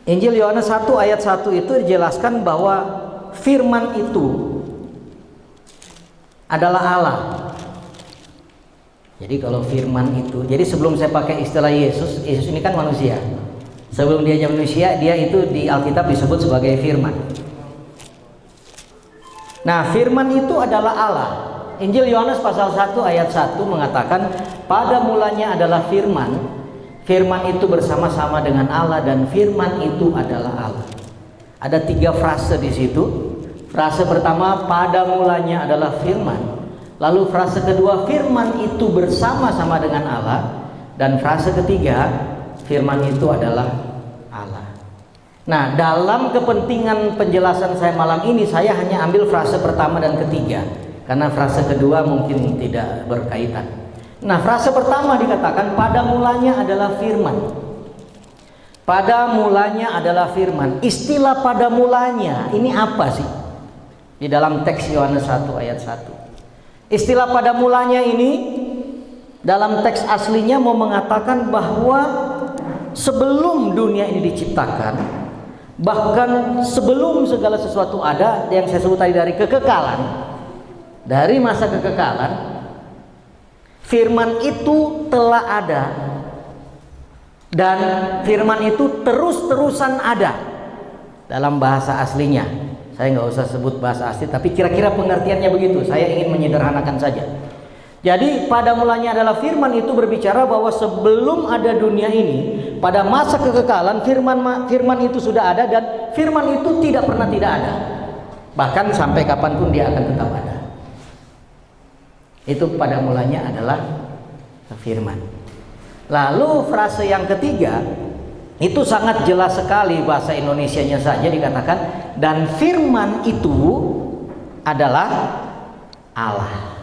Injil Yohanes 1 ayat 1 itu dijelaskan bahwa firman itu adalah Allah. Jadi kalau firman itu, jadi sebelum saya pakai istilah Yesus ini kan manusia. Sebelum dia manusia, dia itu di Alkitab disebut sebagai firman. Nah, firman itu adalah Allah. Injil Yohanes pasal 1 ayat 1 mengatakan, pada mulanya adalah firman. Firman itu bersama-sama dengan Allah dan firman itu adalah Allah. Ada 3 frase di situ. Frase pertama, pada mulanya adalah firman. Lalu frase kedua, firman itu bersama-sama dengan Allah. Dan frase ketiga, firman itu adalah Allah. Nah, dalam kepentingan penjelasan saya malam ini, saya hanya ambil frase pertama dan ketiga, karena frase kedua mungkin tidak berkaitan. Nah, frase pertama dikatakan pada mulanya adalah firman. Pada mulanya adalah firman. Istilah pada mulanya ini apa sih? Di dalam teks Yohanes 1 ayat 1. Istilah pada mulanya ini dalam teks aslinya mau mengatakan bahwa sebelum dunia ini diciptakan, bahkan sebelum segala sesuatu ada, yang saya sebut tadi dari kekekalan, dari masa kekekalan, firman itu telah ada dan firman itu terus-terusan ada. Dalam bahasa aslinya, saya nggak usah sebut bahasa asli, tapi kira-kira pengertiannya begitu. Saya ingin menyederhanakan saja. Jadi pada mulanya adalah firman itu berbicara bahwa sebelum ada dunia ini, pada masa kekekalan firman itu sudah ada dan firman itu tidak pernah tidak ada. Bahkan sampai kapanpun dia akan tetap ada. Itu pada mulanya adalah firman. Lalu frase yang ketiga itu sangat jelas sekali, bahasa Indonesianya saja dikatakan, dan firman itu adalah Allah.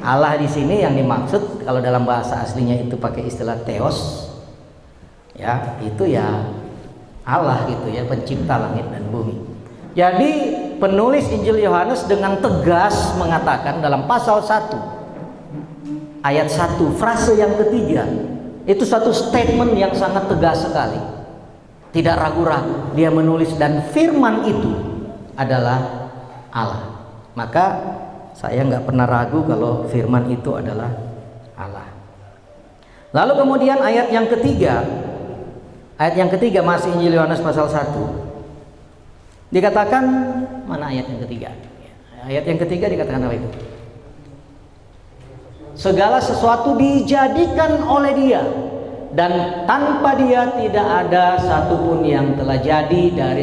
Allah di sini yang dimaksud kalau dalam bahasa aslinya itu pakai istilah theos, ya itu ya Allah gitu ya, pencipta langit dan bumi. Jadi penulis Injil Yohanes dengan tegas mengatakan dalam pasal 1 ayat 1 frase yang ketiga, itu satu statement yang sangat tegas sekali, tidak ragu-ragu. Dia menulis dan firman itu adalah Allah. Maka saya nggak pernah ragu kalau firman itu adalah Allah. Lalu kemudian ayat yang ketiga masih Injil Yohanes pasal 1 dikatakan, mana ayat yang ketiga? Ayat yang ketiga dikatakan apa itu? Segala sesuatu dijadikan oleh dia, dan tanpa dia tidak ada satupun yang telah jadi dari